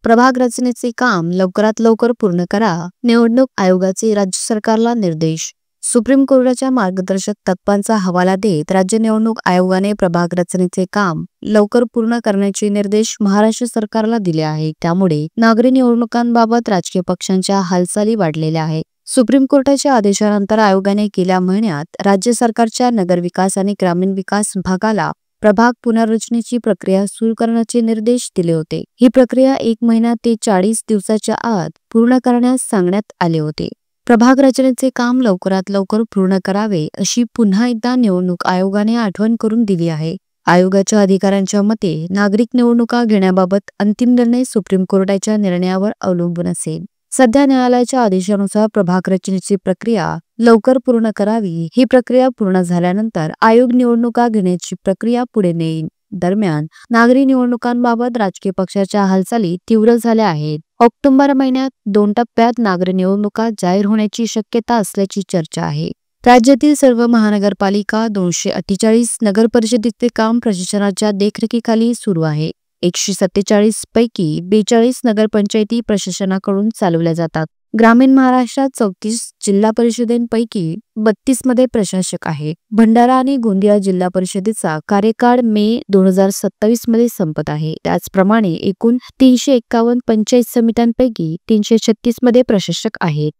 प्रभाग रचनेचे काम लवकरात लवकर पूर्ण करा. निवडणूक आयोगाचे राज्य सरकारला निर्देश. सुप्रीम कोर्टाच्या मार्गदर्शक तत्वांचा हवाला देत राज्य निवडणूक आयोगाने प्रभाग रचनेचे काम लवकर पूर्ण करण्याचे निर्देश महाराष्ट्र सरकारला दिले आहेत. त्यामुळे नागरी निवडणुकांबाबत राजकीय पक्षांच्या हालचाली वाढलेल्या आहेत. सुप्रीम कोर्टाच्या आदेशानंतर आयोगाने गेल्या महिन्यात राज्य सरकारच्या नगरविकास आणि ग्रामीण विकास विभागाला प्रभाग पुनर्रचनेची प्रक्रिया सुरू करण्याचे निर्देश दिले होते. ही प्रक्रिया 1 महिना ते 40 दिवसाच्या आत पूर्ण करण्यास सांगण्यात आले होते. प्रभाग रचनेचे काम लवकरात लवकर पूर्ण करावे अशी पुन्हा एकदा निवडणूक आयोगाने आठवण करून दिली आहे. आयोगाच्या अधिकाऱ्यांच्या मते नागरिक निवडणुका घेण्याबाबत अंतिम निर्णय सुप्रीम कोर्टाच्या निर्णयावर अवलंबून असेल. सध्या न्यायालयाच्या आदेशानुसार प्रभाग रचनेची प्रक्रिया लवकर पूर्ण करावी. ही प्रक्रिया पूर्ण झाल्यानंतर आयोग निवडणुका घेण्याची प्रक्रिया पुढे नेईल. दरम्यान नागरी निवडणुकांबाबत राजकीय पक्षाच्या हालचाली तीव्र झाल्या आहेत. ऑक्टोबर महिन्यात 2 टप्प्यात नागरी निवडणुका जाहीर होण्याची शक्यता असल्याची चर्चा आहे. राज्यातील सर्व महानगरपालिका 248 नगरपरिषदेचे काम प्रशासनाच्या देखरेखीखाली सुरू आहे. 147 पैकी 42 नगरपंचायती प्रशासनाकडून चालवल्या जातात. ग्रामीण महाराष्ट्रात 34 जिल्हा परिषदेपैकी 32 मध्ये प्रशासक आहे. भंडारा आणि गोंदिया जिल्हा परिषदेचा कार्यकाळ मे 2027 मध्ये संपत आहे. त्याचप्रमाणे एकूण 351 पंचायत समित्यांपैकी 336 मध्ये प्रशासक आहेत.